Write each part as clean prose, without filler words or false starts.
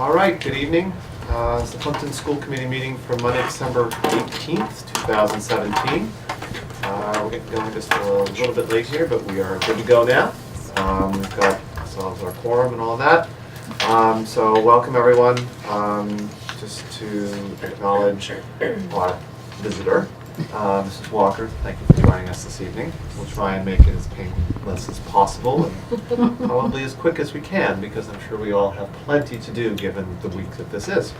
All right, good evening. It's the Plympton School Committee meeting for Monday, December 18th, 2017. We're getting going just a little bit late here, but we are good to go now. We've got ourselves our quorum and all that. So welcome everyone. Just to acknowledge our visitor, Mrs. Walker, thank you for joining us this evening. We'll try and make it as painless as possible and probably as quick as we can, because I'm sure we all have plenty to do given the week that this is.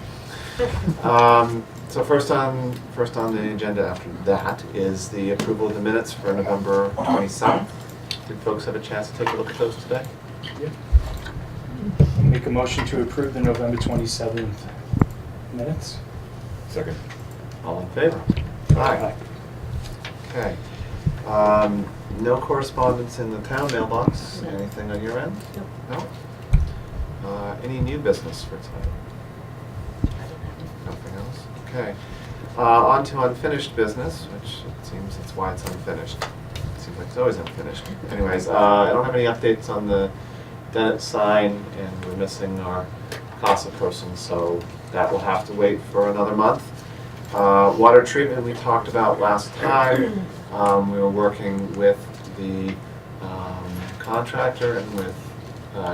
So first on the agenda after that is the approval of the minutes for November 27th. Did folks have a chance to take a look at those today? Yeah. I'll make a motion to approve the November 27th minutes. Second. All in favor? Aye. Okay. No correspondence in the town mailbox. No. Anything on your end? No. No? Any new business for tonight? Nothing else? Okay. On to unfinished business, which it seems that's why it's unfinished. It seems like it's always unfinished. Anyways, I don't have any updates on the Dennett sign, and we're missing our CASA person, so that will have to wait for another month. Water treatment we talked about last time. We were working with the contractor and with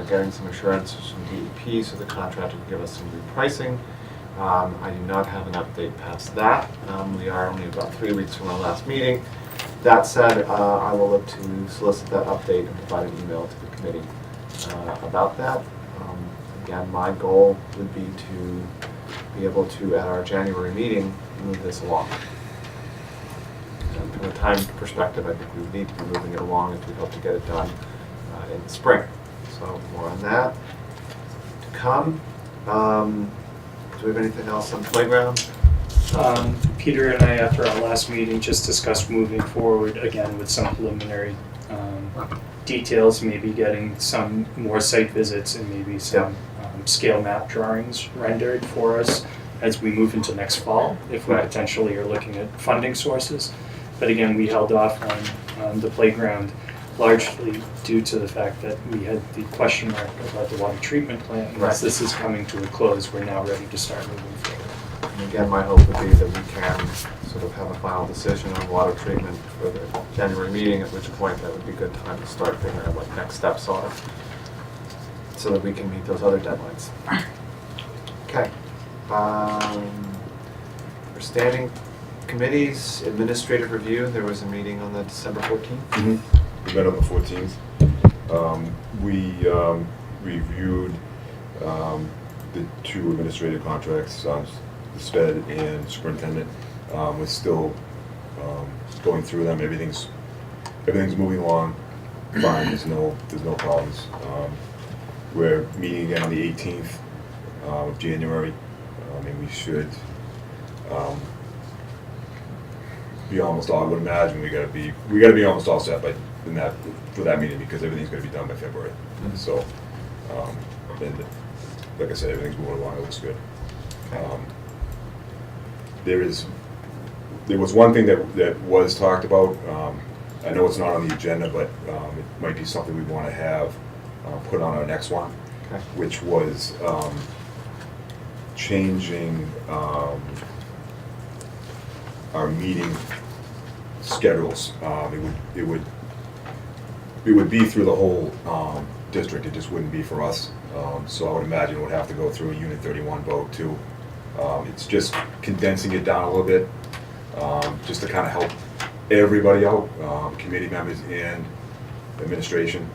getting some assurance from DEP so the contractor can give us some repricing. I do not have an update past that. We are only about 3 weeks from our last meeting. That said, I will look to solicit that update and provide an email to the committee about that. Again, my goal would be to be able to, at our January meeting, move this along. And from a time perspective, I think we would need to be moving it along if we hope to get it done in the spring. So more on that to come. Do we have anything else on playground? Peter and I, after our last meeting, just discussed moving forward again with some preliminary details, maybe getting some more site visits and maybe some scale map drawings rendered for us as we move into next fall, if we potentially are looking at funding sources. But again, we held off on the playground largely due to the fact that we had the question mark about the water treatment plant. And as this is coming to a close, we're now ready to start moving forward. And again, my hope would be that we can sort of have a final decision on water treatment for the January meeting, at which point that would be a good time to start figuring out what next steps are so that we can meet those other deadlines. Okay. For standing committees, administrative review, there was a meeting on the December 14th. Mm-hmm. We met on the 14th. We reviewed the 2 administrative contracts, the SPED and superintendent. We're still going through them. Everything's moving along fine. There's no problems. We're meeting again on the 18th of January, and we should be almost all. I would imagine we got to be almost all set for that meeting, because everything's going to be done by February. Mm-hmm. So, and like I said, everything's moving along. It looks good. There was one thing that was talked about. I know it's not on the agenda, but it might be something we want to have put on our next one, which was changing our meeting schedules. It would be through the whole district. It just wouldn't be for us. So I would imagine it would have to go through a Unit 31 vote too. It's just condensing it down a little bit, just to kind of help everybody out, committee members and administration.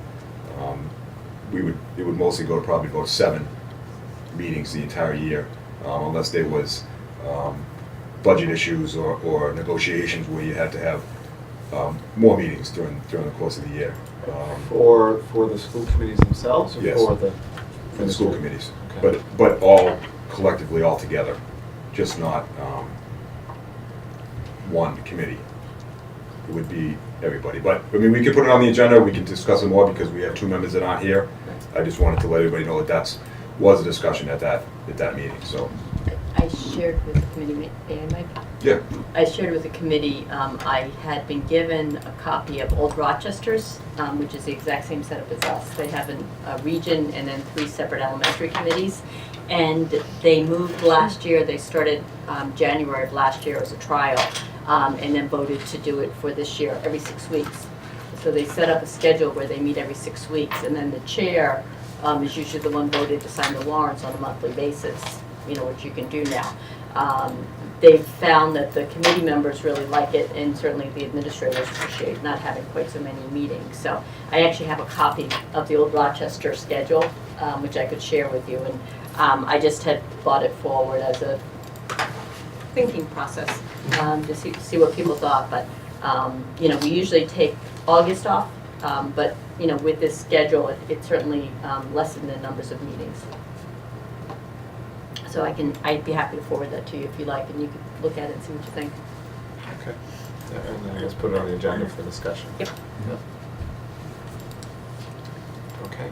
It would mostly go to probably about 7 meetings the entire year, unless there was budget issues or negotiations where you had to have more meetings during the course of the year. For the school committees themselves, or Yes. for the school committees, Okay. but all collectively, all together, just not one committee. It would be everybody. But I mean, we could put it on the agenda. We can discuss it more because we have 2 members that aren't here. I just wanted to let everybody know that was a discussion at that meeting. So I shared with the committee, yeah. I shared with the committee, I had been given a copy of Old Rochester's, which is the exact same setup as us. They have a region and then 3 separate elementary committees. And they moved last year, they started January of last year as a trial, and then voted to do it for this year, every 6 weeks. So they set up a schedule where they meet every 6 weeks, and then the chair is usually the one voted to sign the warrants on a monthly basis, which you can do now. They've found that the committee members really like it, and certainly the administrators appreciate not having quite so many meetings. So I actually have a copy of the old Rochester schedule, which I could share with you, and I just had brought it forward as a thinking process to see what people thought. But we usually take August off, but with this schedule, it certainly lessened the numbers of meetings. So I'd be happy to forward that to you if you like, and you could look at it and see what you think. Okay. Yeah, and then let's put it on the agenda for discussion. Yep. Yep. Okay.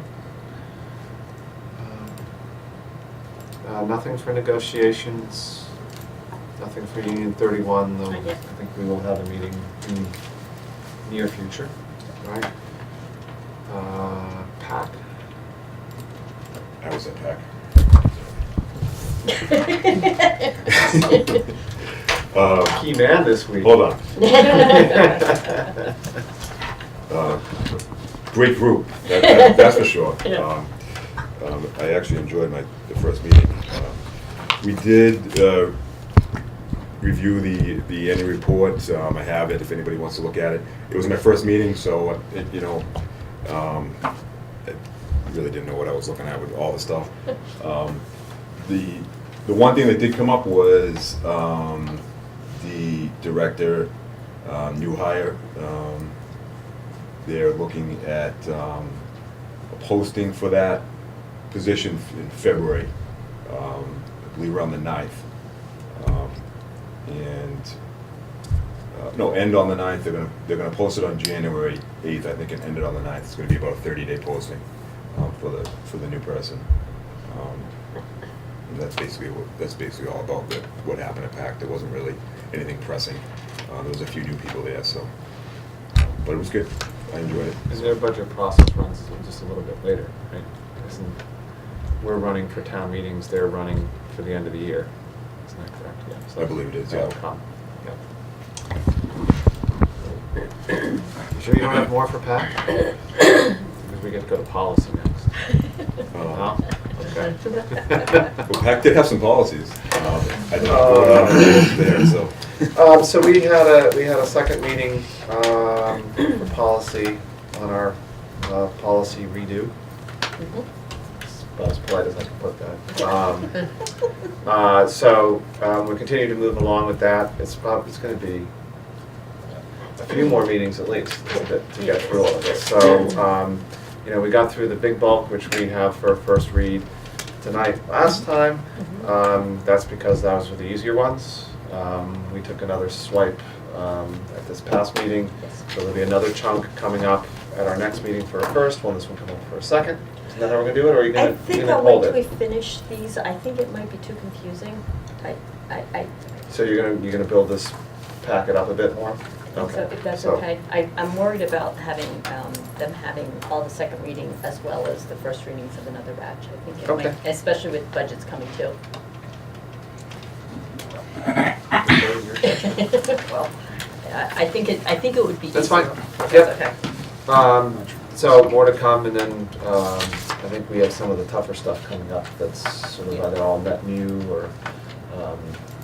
Nothing for negotiations, nothing for Union 31, though I Not yet. think we will have a meeting in the near future, right? PAC. I was at PAC. Key man this week. Hold on. Great group, that's for sure. Yeah. I actually enjoyed the first meeting. We did review the annual report. I have it if anybody wants to look at it. It was my first meeting, so I really didn't know what I was looking at with all the stuff. The one thing that did come up was the director, new hire. They're looking at a posting for that position in February, I believe around the 9th. End on the 9th. They're gonna post it on January 8th, I think, and end it on the 9th. It's gonna be about a 30-day posting for the new person. And that's basically all about what happened at PAC. There wasn't really anything pressing. There was a few new people there, so but it was good. I enjoyed it. Because their budget process runs just a little bit later, right? We're running for town meetings, they're running for the end of the year. Isn't that correct? Yeah. So I believe it is, that will yeah. come. You sure you don't have more for PAC? Because we get to go to policy next. No? Okay. Well, PAC did have some policies. I did not go down there, so. So we had a second meeting for policy on our policy redo. About as polite as I can put that. So we're continuing to move along with that. It's going to be a few more meetings at least to get through all of this. So we got through the big bulk, which we have for first read tonight. Last time, that's because those were the easier ones. We took another swipe at this past meeting, so there'll be another chunk coming up at our next meeting for a first one. This one come up for a second. Isn't that how we're gonna do it, or are you I gonna think I'll hold wait till we it? finish these. I think it might be too confusing. So you're gonna build this packet up a bit more? So if that's So- okay. I'm worried about having them having all the second reading as well as the first readings of another batch. I think it Okay. might, especially with budgets coming too. Well, I think it would be easier. That's fine. if Yep. that's okay. So more to come, and then I think we have some of the tougher stuff coming up that's sort of either all net new or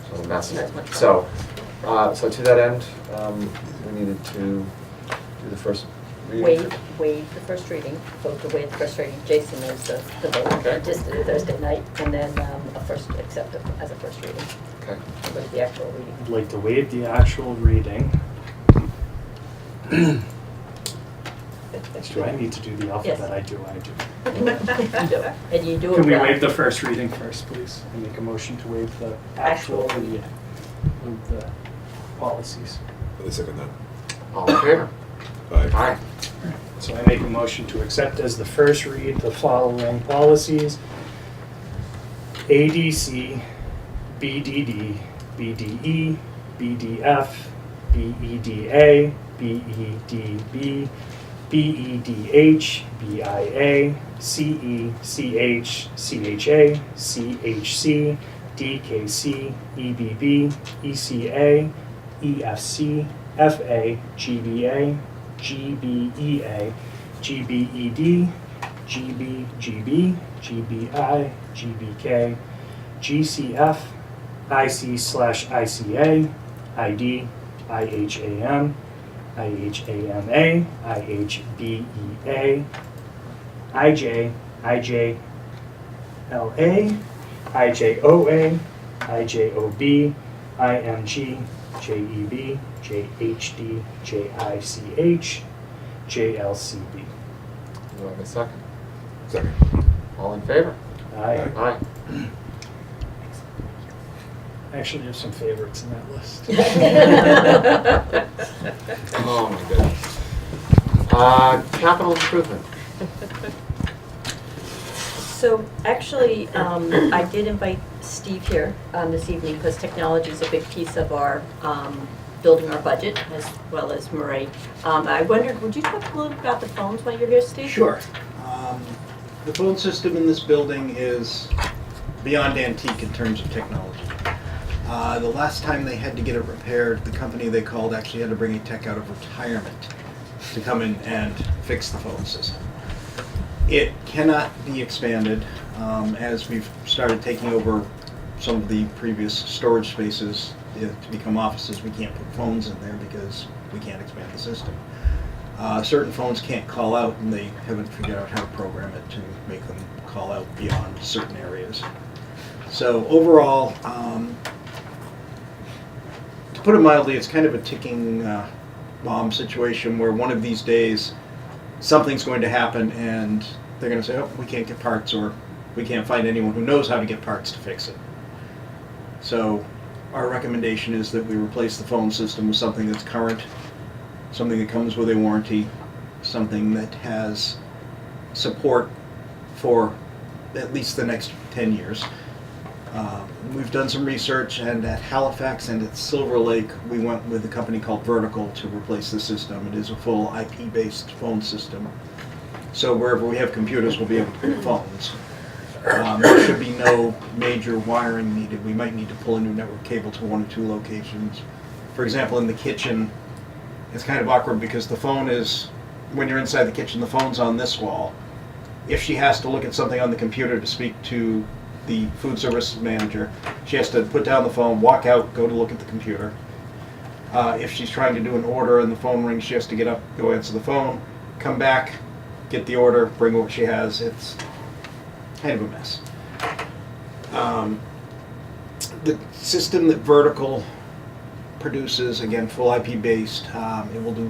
sort of messy. Not as much fun. So to that end, we needed to do the first reading. Waive the first reading, vote to waive the first reading. Jason knows the vote. Okay. Just did it Thursday night, and then accept it as a first reading. Okay. With the actual reading. I'd like to waive the actual reading. Do I need to do the alphabet? Yes. I do. And you do it Can we well. waive the first reading first, please? And make a motion to waive the actual Actual reading of the policies. I second that. All in favor? Aye. So I make a motion to accept as the first read the following policies: ADC, BDD, BDE, BDF, BEDA, BEDB, BEDH, BIA, CE, CH, CHA, CHC, DKC, EBB, ECA, EFC, FA, GBA, GBEA, GBED, GBGB, GBI, GBK, GCF, IC/ICA, ID, IHAM, IHAMA, IHBEA, IJ, IJLA, IJOA, IJOB, IMG, JEB, JHD, JICH, JLCB. Do I have a second? Second. All in favor? I Aye. actually have some favorites in that list. Oh my goodness. Capital improvement. So actually, I did invite Steve here this evening because technology is a big piece of our building our budget as well as Marie. I wondered, would you talk a little bit about the phones while you're here, Steve? Sure. The phone system in this building is beyond antique in terms of technology. The last time they had to get it repaired, the company they called actually had to bring a tech out of retirement to come in and fix the phone system. It cannot be expanded. As we've started taking over some of the previous storage spaces to become offices, we can't put phones in there because we can't expand the system. Certain phones can't call out, and they haven't figured out how to program it to make them call out beyond certain areas. So overall, to put it mildly, it's kind of a ticking bomb situation where one of these days something's going to happen and they're going to say, oh, we can't get parts, or we can't find anyone who knows how to get parts to fix it. So our recommendation is that we replace the phone system with something that's current, something that comes with a warranty, something that has support for at least the next 10 years. We've done some research, and at Halifax and at Silver Lake, we went with a company called Vertical to replace the system. It is a full IP-based phone system. So wherever we have computers, we'll be able to put phones. There should be no major wiring needed. We might need to pull a new network cable to one or two locations. For example, in the kitchen, it's kind of awkward because the phone is, when you're inside the kitchen, the phone's on this wall. If she has to look at something on the computer to speak to the food service manager, she has to put down the phone, walk out, go to look at the computer. If she's trying to do an order and the phone rings, she has to get up, go answer the phone, come back, get the order, bring what she has. It's kind of a mess. The system that Vertical produces, again, full IP based, it will do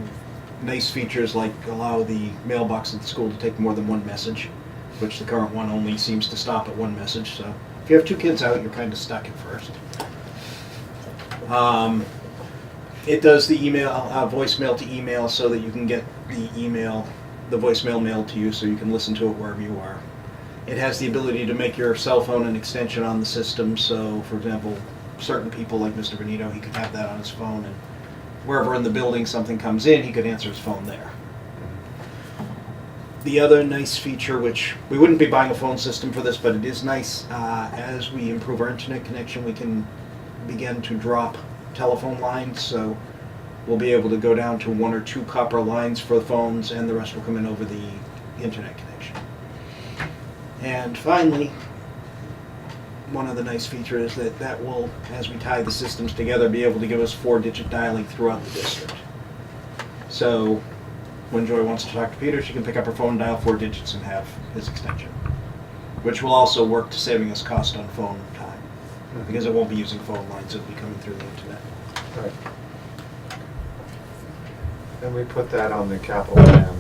nice features like allow the mailbox at the school to take more than one message, which the current one only seems to stop at one message. So if you have two kids out, you're kind of stuck at first. It does the email, voicemail to email, so that you can get the email, the voicemail mailed to you, so you can listen to it wherever you are. It has the ability to make your cell phone an extension on the system. So, for example, certain people like Mr. Benito, he could have that on his phone, and wherever in the building something comes in, he could answer his phone there. The other nice feature, which we wouldn't be buying a phone system for this, but it is nice, as we improve our internet connection, we can begin to drop telephone lines. So we'll be able to go down to 1 or 2 copper lines for the phones, and the rest will come in over the internet connection. And finally, one of the nice features is that will, as we tie the systems together, be able to give us 4-digit dialing throughout the district. So when Joy wants to talk to Peter, she can pick up her phone, dial 4 digits, and have his extension, which will also work to saving us cost on phone time, because it won't be using phone lines, it'll be coming through the internet. Right. And we put that on the capital plan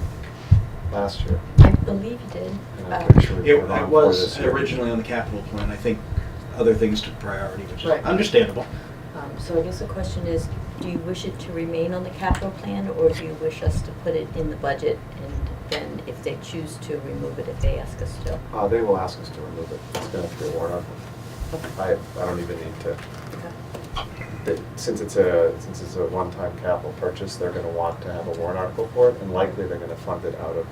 last year. I believe you did. And I'm pretty sure we It put it on for was this year. originally on the capital plan. I think other things took priority, which is Right. understandable. So I guess the question is, do you wish it to remain on the capital plan, or do you wish us to put it in the budget, and then if they choose to remove it, if they ask us to? They will ask us to remove it. It's going to have to be a warrant article. I don't even need to. Okay. since it's a one-time capital purchase, they're gonna want to have a warrant article for it, and likely they're gonna fund it out of,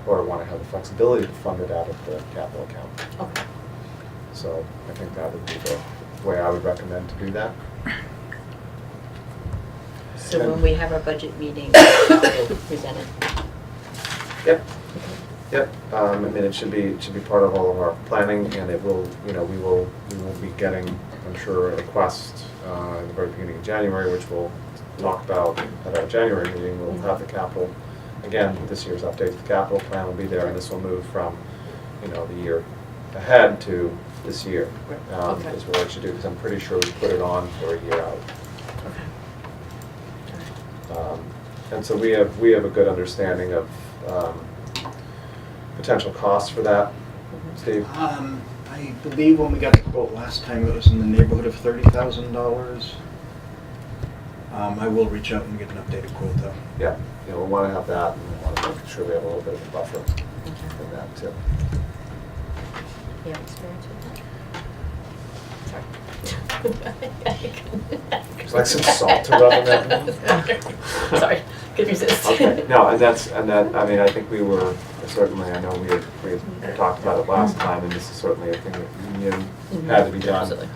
or want to have the flexibility to fund it out of the capital account. Okay. So I think that would be the way I would recommend to do that. So when we have our budget meeting, we'll present it. Yep. Yep, I mean, it should be part of all of our planning, and it will, we will be getting, I'm sure, a request in the very beginning of January, which we'll talk about at our January meeting. We'll have the capital, again, this year's update, the capital plan will be there, and this will move from, the year ahead to this year, Okay. is what it should do, because I'm pretty sure we put it on for a year out. And so we have a good understanding of potential costs for that, Steve? I believe when we got the quote last time, it was in the neighborhood of $30,000. I will reach out and get an updated quote though. Yeah, we'll want to have that, and we'll want to make sure we have a little bit of a buffer in that too. You have experience with that? Would you like some salt to rub in that? Sorry, could resist. Okay, no, and that, I mean, I think we were, certainly, I know we had talked about it last time, and this is certainly a thing that had to be done. Absolutely.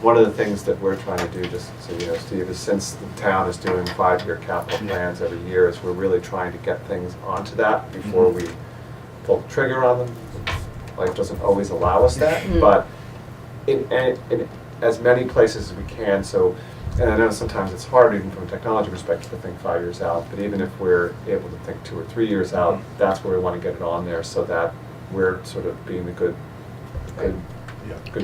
One of the things that we're trying to do, just so you know, Steve, is since the town is doing 5-year capital plans every year, is we're really trying to get things onto that before we pull the trigger on them. Life doesn't always allow us that, but in as many places as we can. So, and I know sometimes it's hard, even from a technology perspective, to think 5 years out. But even if we're able to think 2 or 3 years out, that's where we want to get it on there, so that we're sort of being the good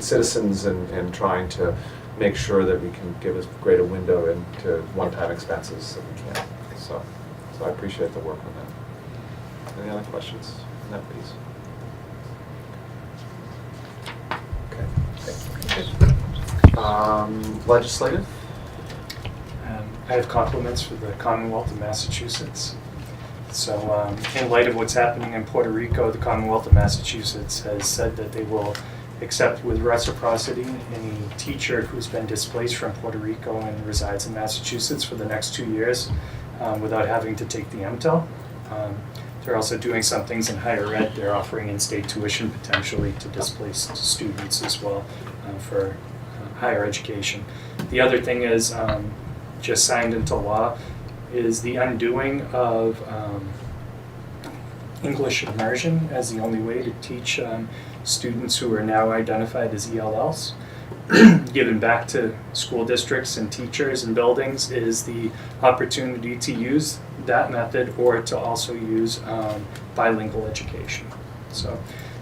citizens and trying to make sure that we can give as great a window into one-time expenses that we can. So I appreciate the work on that. Any other questions on that piece? Legislative? I have compliments for the Commonwealth of Massachusetts. So in light of what's happening in Puerto Rico, the Commonwealth of Massachusetts has said that they will accept with reciprocity any teacher who's been displaced from Puerto Rico and resides in Massachusetts for the next 2 years without having to take the MTEL. They're also doing some things in higher ed. They're offering in-state tuition potentially to displaced students as well for higher education. The other thing is just signed into law is the undoing of English immersion as the only way to teach students who are now identified as ELLs. Given back to school districts and teachers and buildings is the opportunity to use that method or to also use bilingual education. So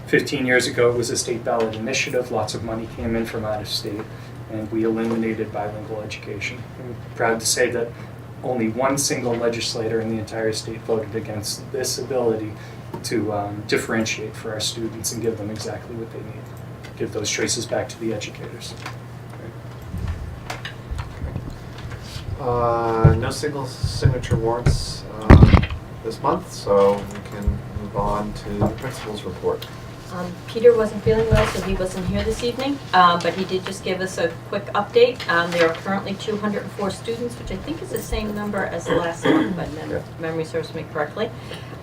15 years ago it was a state ballot initiative, lots of money came in from out of state, and we eliminated bilingual education. I'm proud to say that only one single legislator in the entire state voted against this ability to differentiate for our students and give them exactly what they need. Give those choices back to the educators. No single signature warrants this month, so we can move on to the principal's report. Peter wasn't feeling well, so he wasn't here this evening, but he did just give us a quick update. There are currently 204 students, which I think is the same number as last month, but memory serves me correctly.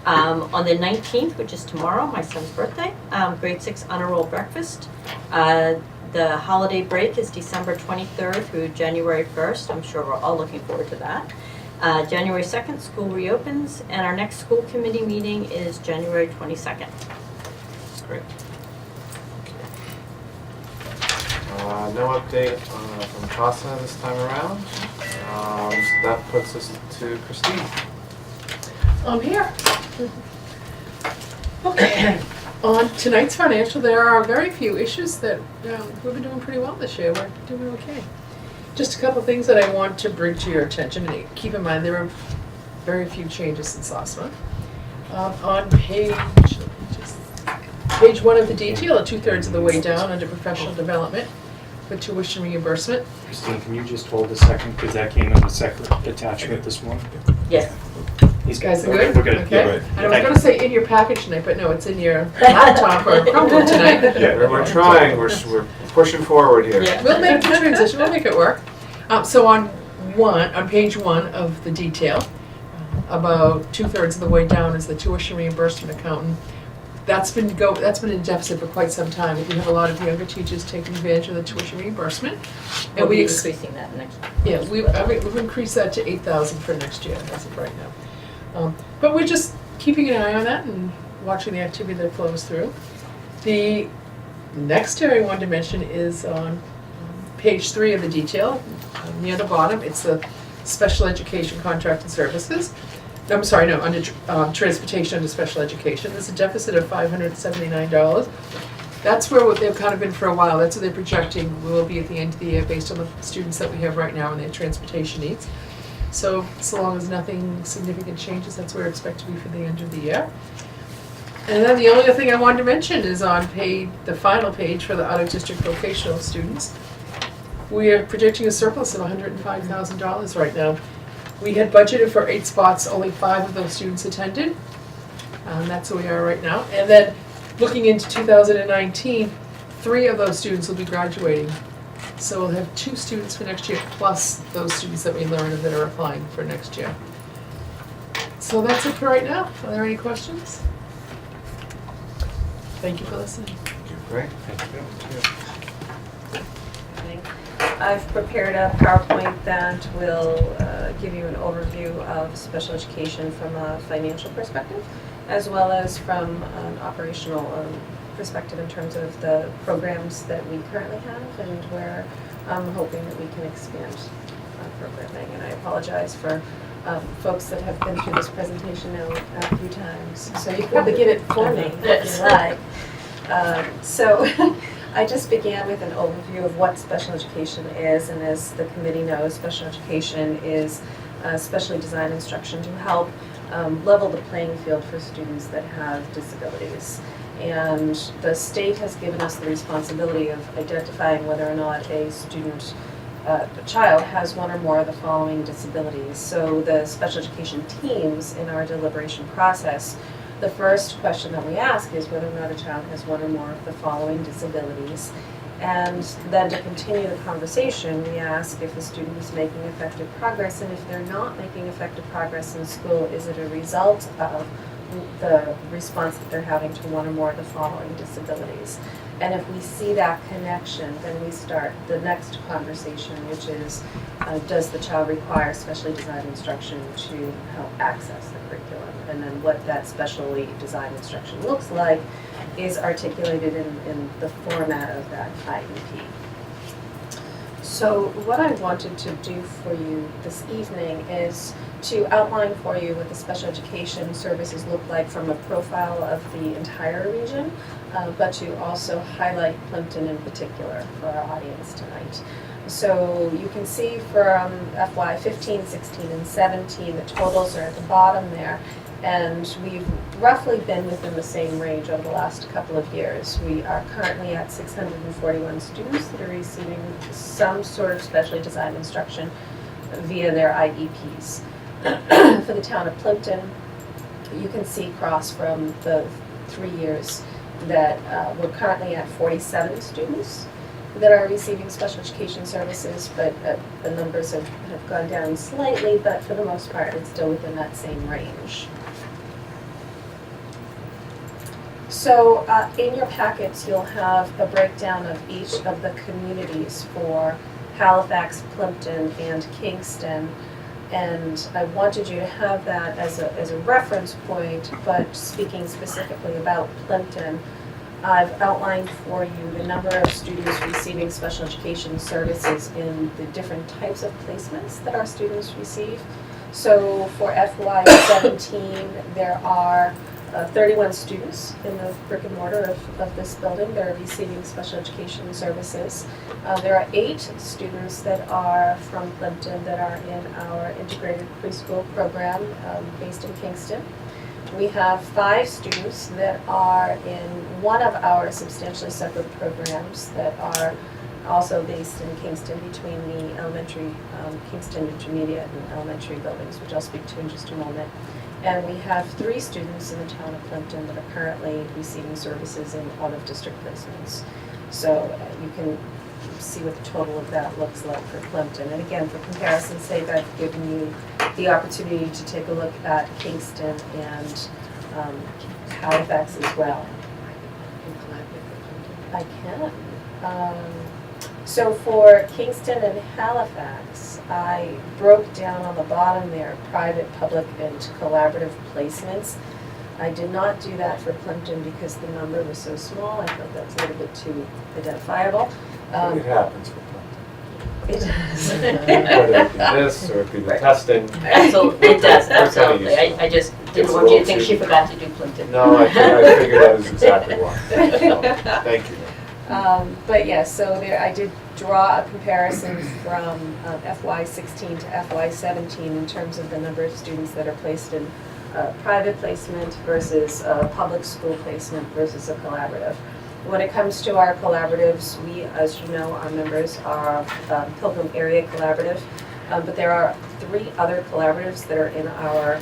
On the 19th, which is tomorrow, my son's birthday, grade 6 honor roll breakfast. The holiday break is December 23rd through January 1st. I'm sure we're all looking forward to that. January 2nd, school reopens, and our next school committee meeting is January 22nd. Great. No update from CASA this time around. So that puts us to Christine. I'm here. Okay. On tonight's financial, there are very few issues that we've been doing pretty well this year. We're doing okay. Just a couple things that I want to bring to your attention, and keep in mind there are very few changes since last month. On page 1 of the detail, 2/3 of the way down under professional development for tuition reimbursement. Christine, can you just hold a second, because that came in a separate attachment this morning. Yes. These guys are Okay, good? we're good. Okay. right. And I was going to say in your package tonight, but no, it's in your laptop or Chromebook tonight. Yeah, we're trying. We're pushing forward here. Yeah. We'll make the transition. We'll make it work. So on page 1 of the detail, about 2/3 of the way down is the tuition reimbursement accountant. That's been in deficit for quite some time. We have a lot of younger teachers taking advantage of the tuition reimbursement. We'll be increasing that next year. Yeah, we've increased that to 8,000 for next year, as of right now. But we're just keeping an eye on that and watching the activity that flows through. The next area I wanted to mention is on page 3 of the detail, near the bottom. It's the special education contracted services. I'm sorry, no, under transportation under special education. There's a deficit of $579. That's where they've kind of been for a while. That's what they're projecting will be at the end of the year based on the students that we have right now and their transportation needs. So long as nothing significant changes, that's where we expect to be for the end of the year. And then the only other thing I wanted to mention is on the final page for the out-of-district vocational students. We are projecting a surplus of $105,000 right now. We had budgeted for 8 spots, only 5 of those students attended. That's where we are right now. And then looking into 2019, 3 of those students will be graduating. So we'll have 2 students for next year, plus those students that we learned of that are applying for next year. So that's it for right now. Are there any questions? Thank you for listening. Great. I've prepared a PowerPoint that will give you an overview of special education from a financial perspective, as well as from an operational perspective in terms of the programs that we currently have and where I'm hoping that we can expand programming. And I apologize for folks that have been through this presentation now a few times, so you can probably get it for me if you like. So I just began with an overview of what special education is, and as the committee knows, special education is specially designed instruction to help level the playing field for students that have disabilities. And the state has given us the responsibility of identifying whether or not a student, a child has one or more of the following disabilities. So the special education teams in our deliberation process, the first question that we ask is whether or not a child has one or more of the following disabilities. And then to continue the conversation, we ask if the student is making effective progress, and if they're not making effective progress in school, is it a result of the response that they're having to one or more of the following disabilities. And if we see that connection, then we start the next conversation, which is, does the child require specially designed instruction to help access the curriculum? And then what that specially designed instruction looks like is articulated in the format of that IEP. So what I wanted to do for you this evening is to outline for you what the special education services look like from a profile of the entire region, but to also highlight Plympton in particular for our audience tonight. So you can see from FY 15, 16, and 17, the totals are at the bottom there. And we've roughly been within the same range over the last couple of years. We are currently at 641 students that are receiving some sort of specially designed instruction via their IEPs. For the town of Plympton, you can see across from the 3 years that we're currently at 47 students that are receiving special education services, but the numbers have gone down slightly, but for the most part, it's still within that same range. So in your packets, you'll have a breakdown of each of the communities for Halifax, Plympton, and Kingston. And I wanted you to have that as a reference point, but speaking specifically about Plympton, I've outlined for you the number of students receiving special education services in the different types of placements that our students receive. So for FY 17, there are 31 students in the brick and mortar of this building that are receiving special education services. There are 8 students that are from Plympton that are in our integrated preschool program based in Kingston. We have 5 students that are in one of our substantially separate programs that are also based in Kingston between the elementary, Kingston Intermediate and elementary buildings, which I'll speak to in just a moment. And we have 3 students in the town of Plympton that are currently receiving services in out-of-district placements. So you can see what the total of that looks like for Plympton. And again, for comparison's sake, I've given you the opportunity to take a look at Kingston and Halifax as well. I can. So for Kingston and Halifax, I broke down on the bottom there private, public, and collaborative placements. I did not do that for Plympton because the number was so small. I felt that was a little bit too identifiable. It happens for Plympton. It does. Whether it be this or it be the testing. So it does, We're kinda absolutely. used to it. I just It's didn't a want you to little think too- she forgot to do Plympton. No, I figured that was exactly why. So, thank you. But yes, so there, I did draw a comparison from FY16 to FY17 in terms of the number of students that are placed in private placement versus public school placement versus a collaborative. When it comes to our collaboratives, we, as you know, our members are Pilgrim Area Collaborative, but there are 3 other collaboratives that are in our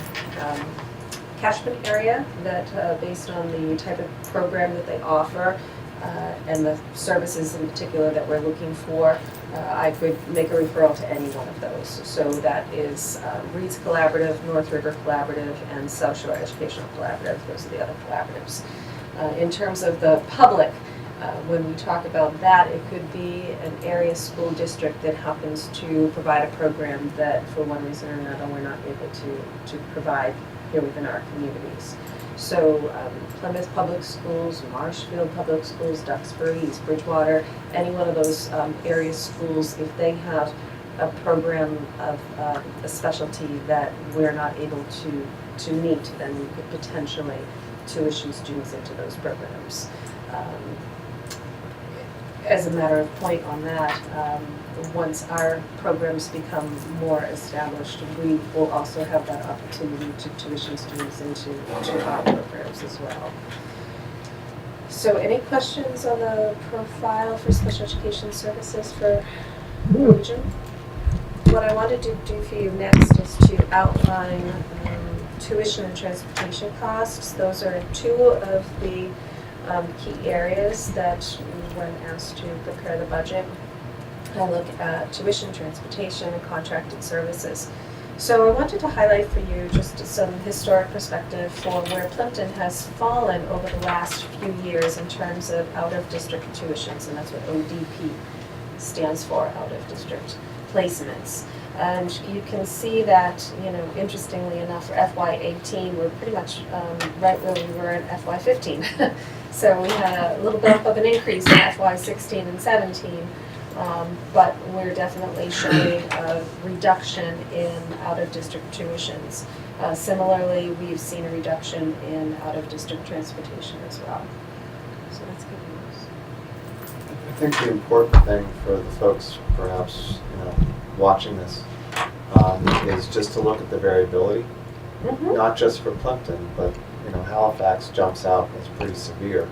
catchment area that, based on the type of program that they offer, and the services in particular that we're looking for, I could make a referral to any one of those. So that is Reed's Collaborative, North River Collaborative, and South Shore Educational Collaborative. Those are the other collaboratives. In terms of the public, when we talk about that, it could be an area school district that happens to provide a program that, for one reason or another, we're not able to provide here within our communities. So Plymouth Public Schools, Marshfield Public Schools, Duxbury, East Bridgewater, any one of those area schools, if they have a program of a specialty that we're not able to meet, then we could potentially tuition students into those programs. As a matter of point on that, once our programs become more established, we will also have that opportunity to tuition students into our programs as well. So any questions on the profile for special education services for the region? What I wanted to do for you next is to outline tuition and transportation costs. Those are 2 of the key areas that when asked to prepare the budget, I look at tuition, transportation, and contracted services. So I wanted to highlight for you just some historic perspective for where Plympton has fallen over the last few years in terms of out-of-district tuitions, and that's what ODP stands for, out-of-district placements. And you can see that, you know, interestingly enough, for FY18, we're pretty much right where we were in FY15. So we had a little bit of an increase in FY16 and 17, but we're definitely showing a reduction in out-of-district tuitions. Similarly, we've seen a reduction in out-of-district transportation as well. So that's good news. I think the important thing for the folks perhaps, watching this is just to look at the variability, not just for Plympton, but Halifax jumps out as pretty severe.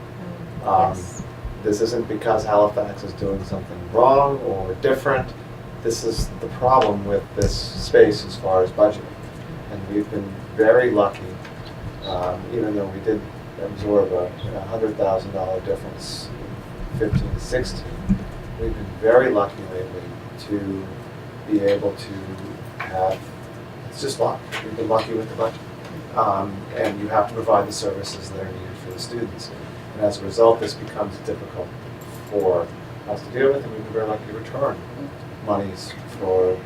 Yes. This isn't because Halifax is doing something wrong or different. This is the problem with this space as far as budgeting. And we've been very lucky, even though we did absorb a $100,000 difference in 15 to 16, we've been very lucky lately to be able to have, it's just luck. We've been lucky with the budget. And you have to provide the services that are needed for the students. And as a result, this becomes difficult for us to deal with, and we've been very lucky to return monies for,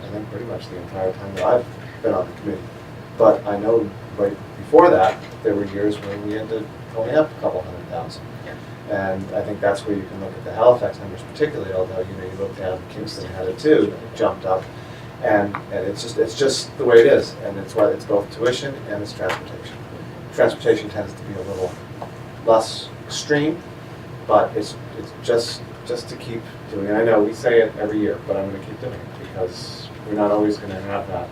I think, pretty much the entire time that I've been on the committee. But I know right before that, there were years when we ended going up a couple $100,000. And I think that's where you can look at the Halifax numbers particularly, although you look down, Kingston had it too, it jumped up. And it's just the way it is, and it's why it's both tuition and it's transportation. Transportation tends to be a little less extreme, but it's just to keep doing it. I know we say it every year, but I'm going to keep doing it because we're not always going to have that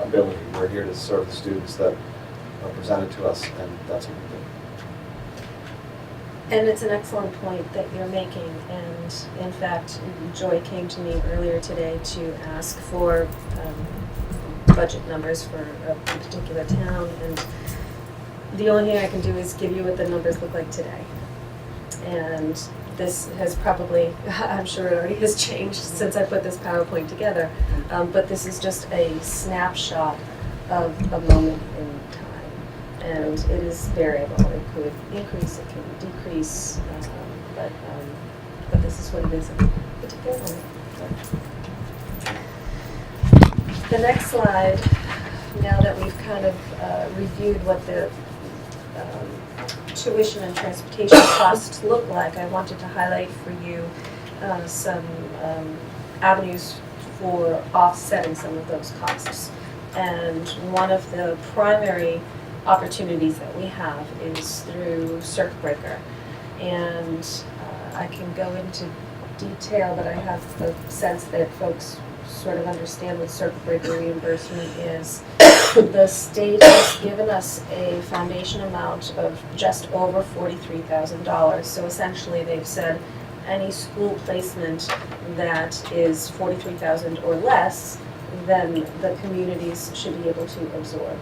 ability. We're here to serve the students that are presented to us, and that's what we do. And it's an excellent point that you're making, and in fact, Joy came to me earlier today to ask for budget numbers for a particular town, and the only thing I can do is give you what the numbers look like today. And this has probably, I'm sure it already has changed since I put this PowerPoint together, but this is just a snapshot of a moment in time. And it is variable. It could increase, it can decrease, but this is what it is at a particular moment. The next slide, now that we've kind of reviewed what the tuition and transportation costs look like, I wanted to highlight for you some avenues for offsetting some of those costs. And one of the primary opportunities that we have is through circuit breaker. And I can go into detail, but I have the sense that folks sort of understand what circuit breaker reimbursement is. The state has given us a foundation amount of just over $43,000. So essentially they've said any school placement that is $43,000 or less, then the communities should be able to absorb.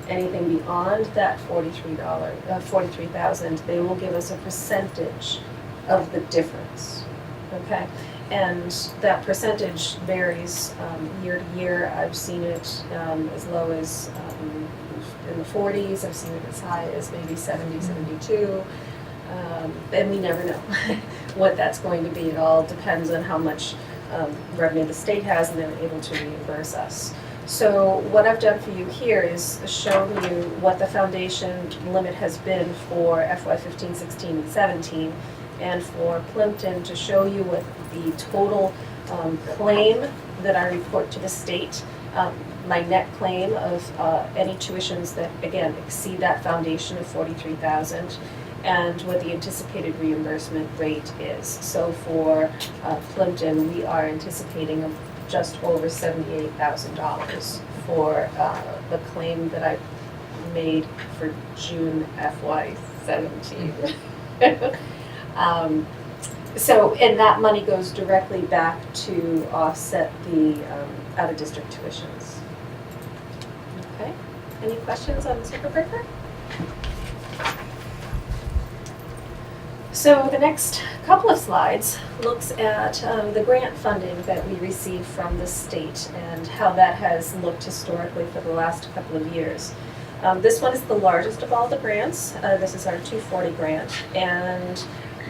Anything beyond that $43,000, they will give us a percentage of the difference, okay? And that percentage varies year to year. I've seen it as low as in the 40s. I've seen it as high as maybe 70, 72. And we never know what that's going to be. It all depends on how much revenue the state has and they're able to reimburse us. So what I've done for you here is shown you what the foundation limit has been for FY15, 16, and 17, and for Plympton to show you what the total claim that I report to the state, my net claim of any tuitions that, again, exceed that foundation of $43,000, and what the anticipated reimbursement rate is. So for Plympton, we are anticipating just over $78,000 for the claim that I made for June FY17. So, and that money goes directly back to offset the out-of-district tuitions. Okay, any questions on the circuit breaker? So the next couple of slides looks at the grant funding that we receive from the state and how that has looked historically for the last couple of years. This one is the largest of all the grants. This is our 240 grant, and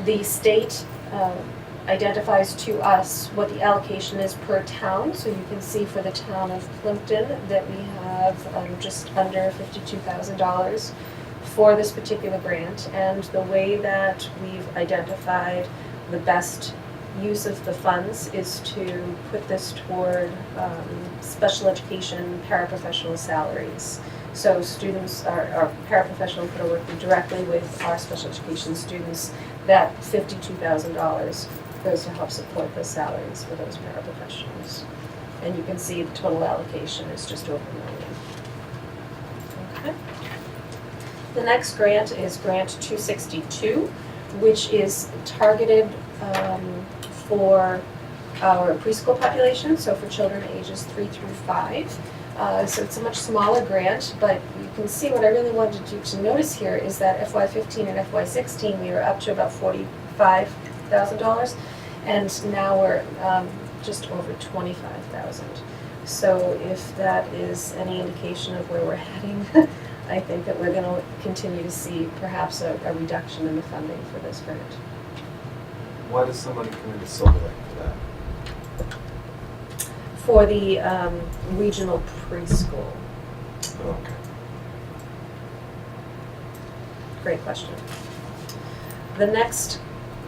the state identifies to us what the allocation is per town. So you can see for the town of Plympton that we have just under $52,000 for this particular grant. And the way that we've identified the best use of the funds is to put this toward special education paraprofessional salaries. So students are paraprofessionals that are working directly with our special education students. That $52,000 goes to help support the salaries for those paraprofessionals. And you can see the total allocation is just over $1 million. Okay. The next grant is Grant 262, which is targeted for our preschool population, so for children ages 3 through 5. So it's a much smaller grant, but you can see what I really wanted you to notice here is that FY15 and FY16 we were up to about $45,000, and now we're just over $25,000. So if that is any indication of where we're heading, I think that we're going to continue to see perhaps a reduction in the funding for this grant. Why does somebody come into Silver Lake for that? For the regional preschool. Oh, okay. Great question. The next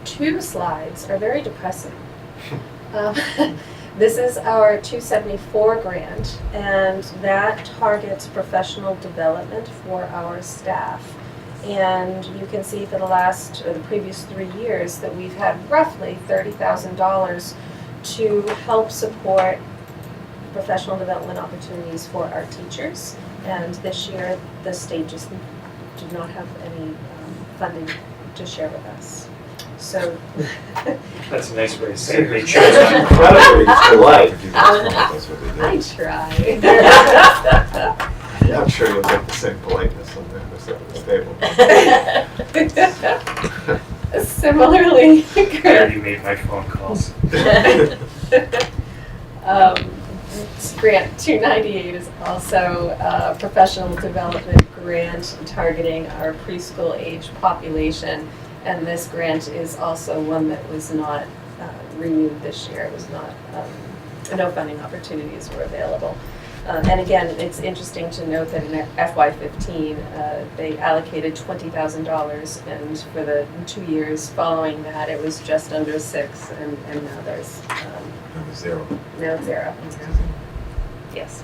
two slides are very depressing. This is our 274 grant, and that targets professional development for our staff. And you can see for the previous 3 years that we've had roughly $30,000 to help support professional development opportunities for our teachers. And this year, the state just did not have any funding to share with us. So That's a nice way to say it. They chose not. Incredibly polite. That's what they do. I try. I'm sure you'll get the same politeness on the other side of the table. So Similarly, I already made my phone calls. Grant 298 is also a professional development grant targeting our preschool age population. And this grant is also one that was not renewed this year. It was not, no funding opportunities were available. And again, it's interesting to note that in FY15, they allocated $20,000, and for the 2 years following that, it was just under 6, and now there's Zero. now it's 0. Yes.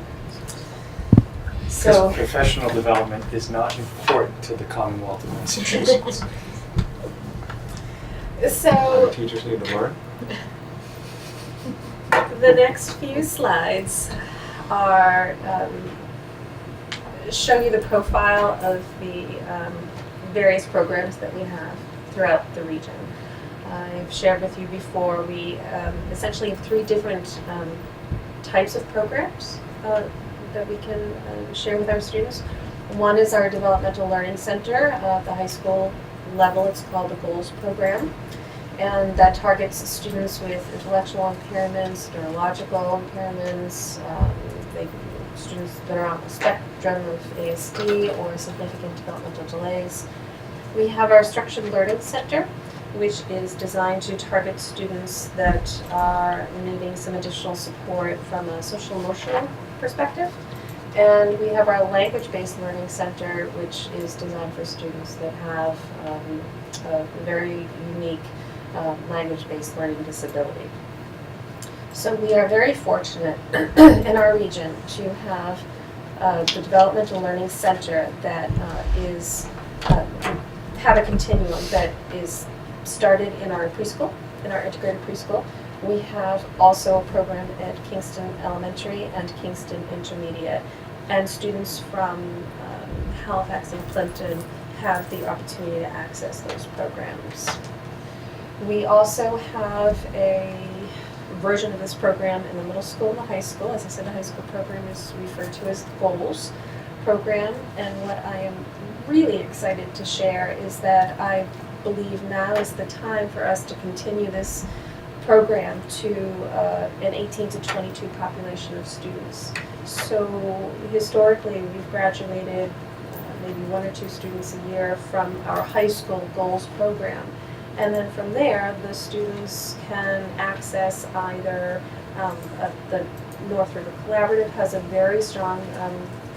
Because So, professional development is not important to the Commonwealth of Massachusetts. so Teachers need to learn. the next few slides are show you the profile of the various programs that we have throughout the region. I've shared with you before, we essentially have 3 different types of programs that we can share with our students. One is our Developmental Learning Center at the high school level. It's called the GOALS program, and that targets students with intellectual impairments, neurological impairments, students that are on the spectrum of ASD or significant developmental delays. We have our Structured Learning Center, which is designed to target students that are needing some additional support from a social emotional perspective. And we have our Language-Based Learning Center, which is designed for students that have a very unique language-based learning disability. So we are very fortunate in our region to have the Developmental Learning Center that have a continuum that is started in our preschool, in our integrated preschool. We have also a program at Kingston Elementary and Kingston Intermediate, and students from Halifax and Plympton have the opportunity to access those programs. We also have a version of this program in the middle school and the high school. As I said, the high school program is referred to as the GOALS program, and what I am really excited to share is that I believe now is the time for us to continue this program to an 18 to 22 population of students. So historically, we've graduated maybe 1 or 2 students a year from our high school GOALS program. And then from there, the students can access either the North River Collaborative has a very strong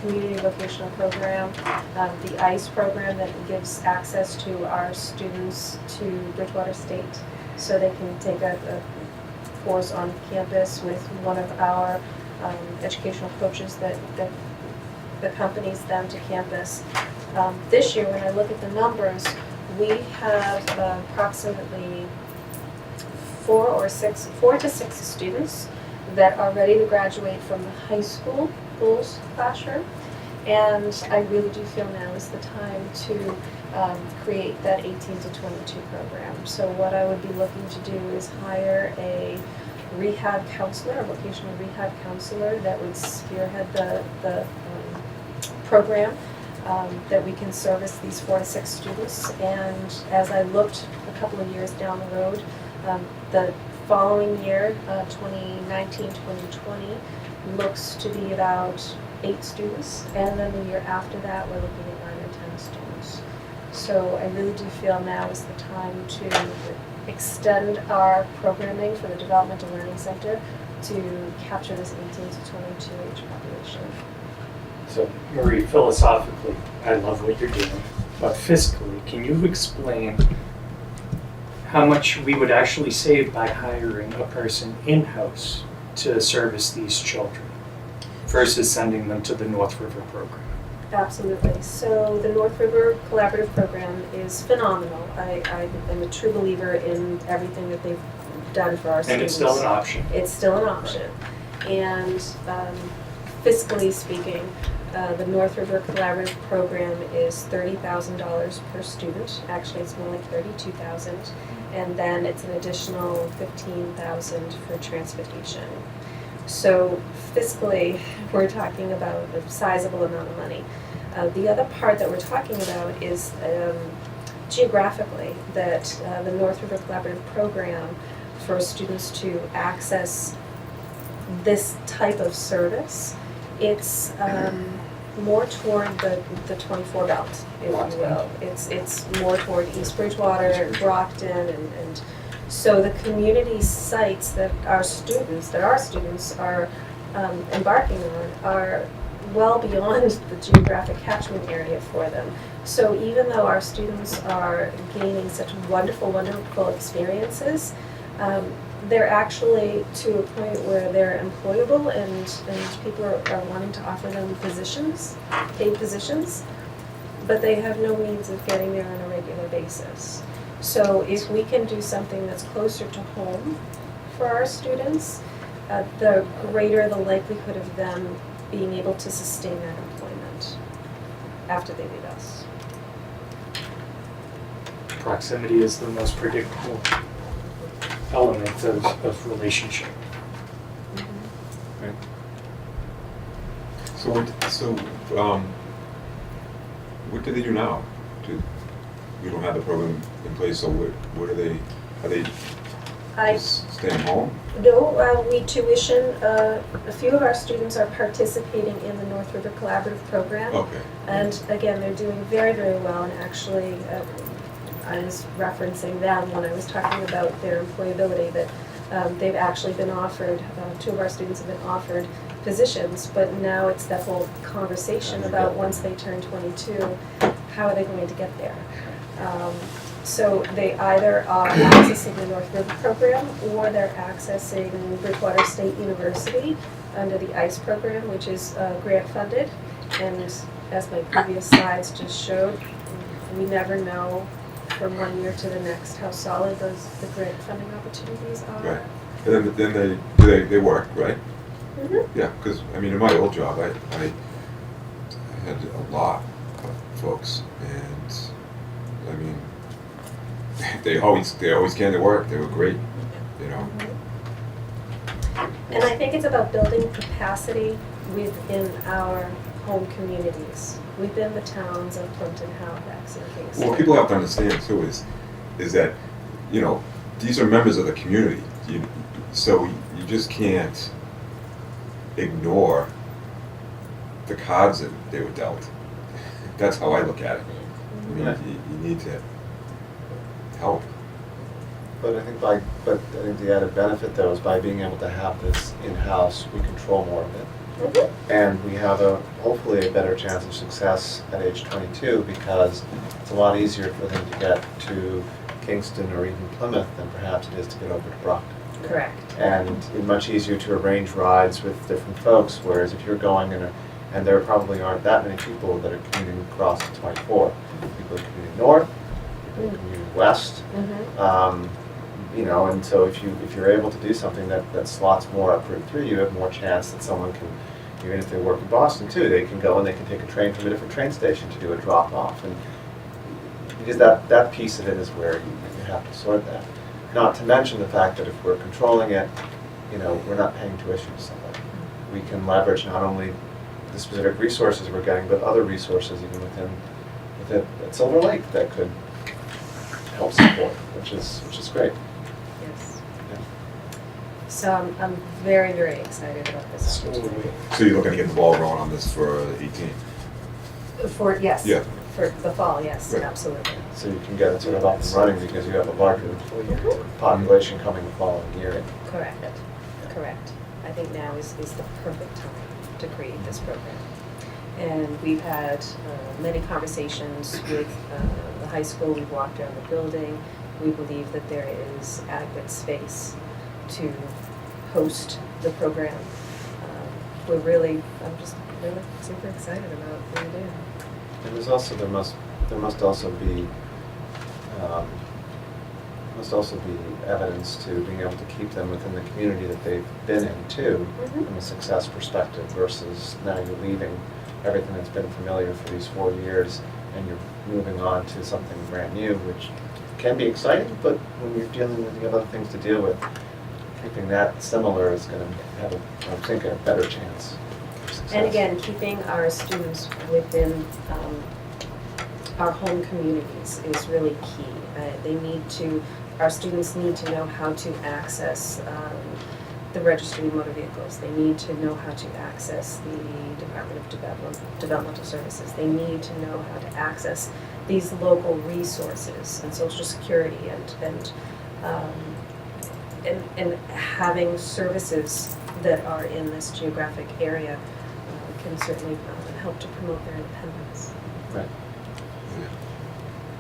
community vocational program, the ICE program that gives access to our students to Bridgewater State, so they can take a course on campus with one of our educational coaches that accompanies them to campus. This year, when I look at the numbers, we have approximately 4 to 6 students that are ready to graduate from the high school GOALS classroom, and I really do feel now is the time to create that 18 to 22 program. So what I would be looking to do is hire a rehab counselor, a vocational rehab counselor that would spearhead the program. That we can service these 4 to 6 students, and as I looked a couple of years down the road, the following year, 2019-2020, looks to be about 8 students, and then the year after that, we're looking at 9 or 10 students. So I really do feel now is the time to extend our programming for the Developmental Learning Center to capture this 18 to 22 age population. So, Marie, philosophically, I love what you're doing, but fiscally, can you explain how much we would actually save by hiring a person in-house to service these children versus sending them to the North River program? Absolutely. So the North River Collaborative program is phenomenal. I am a true believer in everything that they've done for our students. And it's still an option. It's still an option. And fiscally speaking, the North River Collaborative program is $30,000 per student. Actually, it's more like $32,000, and then it's an additional $15,000 for transportation. So fiscally, we're talking about a sizable amount of money. The other part that we're talking about is geographically that the North River Collaborative Program for students to access this type of service, it's more toward the 24 belt, if you will. It's more toward East Bridgewater, Brockton, and so the community sites that our students are embarking on are well beyond the geographic catchment area for them. So even though our students are gaining such wonderful experiences, they're actually to a point where they're employable and people are wanting to offer them positions, paid positions, but they have no means of getting there on a regular basis. So if we can do something that's closer to home for our students, the greater the likelihood of them being able to sustain that employment after they leave us. Proximity is the most predictable element of relationship. Right. So what do they do now? We don't have the program in place, so what are they just staying home? No, we tuition, a few of our students are participating in the North River Collaborative Program. Okay. And again, they're doing very, very well, and actually, I was referencing them when I was talking about their employability, that they've actually been offered, two of our students have been offered positions, but now it's that whole conversation about once they turn 22, how are they going to get there? So they either are accessing the North River program or they're accessing Bridgewater State University under the ICE program, which is grant funded. And as my previous slides just showed, we never know from one year to the next how solid the grant funding opportunities are. Right. And then they work, right? Mm-hmm. Yeah, because I mean, in my old job, I had a lot of folks, and I mean, they always came to work. They were great, you know. And I think it's about building capacity within our home communities, within the towns of Plympton, Halifax, and Kingston. What people have to understand too is that, you know, these are members of the community. So you just can't ignore the cards that they were dealt. That's how I look at it. I mean, you need to help. But I think the added benefit though is by being able to have this in-house, we control more of it. Mm-hmm. And we have hopefully a better chance of success at age 22 because it's a lot easier for them to get to Kingston or even Plymouth than perhaps it is to get over to Brockton. Correct. And it's much easier to arrange rides with different folks, whereas if you're going and there probably aren't that many people that are commuting across the 24. People are commuting north, people are commuting west. Mm-hmm. You know, and so if you're able to do something that slots more up Route 3, you have more chance that someone can, even if they work in Boston too, they can go and they can take a train from a different train station to do a drop off. And because that piece of it is where you have to sort that. Not to mention the fact that if we're controlling it, you know, we're not paying tuition to somebody. We can leverage not only the specific resources we're getting, but other resources even within Silver Lake that could help support, which is great. Yes. Yeah. So I'm very, very excited about this opportunity. So you're looking to get the ball rolling on this for 18? Yes. Yeah. For the fall, yes, Right. absolutely. So you can get it sort of up and running because you have a larger population coming the following year. Correct. Correct. I think now is the perfect time to create this program. And we've had many conversations with the high school. We've walked around the building. We believe that there is adequate space to host the program. I'm just really super excited about what we're doing. And there must also be evidence to being able to keep them within the community that they've been in too, Mhm. from a success perspective versus now you're leaving everything that's been familiar for these 4 years and you're moving on to something brand new, which can be exciting, but when you're dealing with, you have other things to deal with, keeping that similar is going to have, I think, a better chance of success. And again, keeping our students within our home communities is really key. Our students need to know how to access the registry of motor vehicles. They need to know how to access the Department of Developmental Services. They need to know how to access these local resources and Social Security and having services that are in this geographic area can certainly help to promote their independence. Right.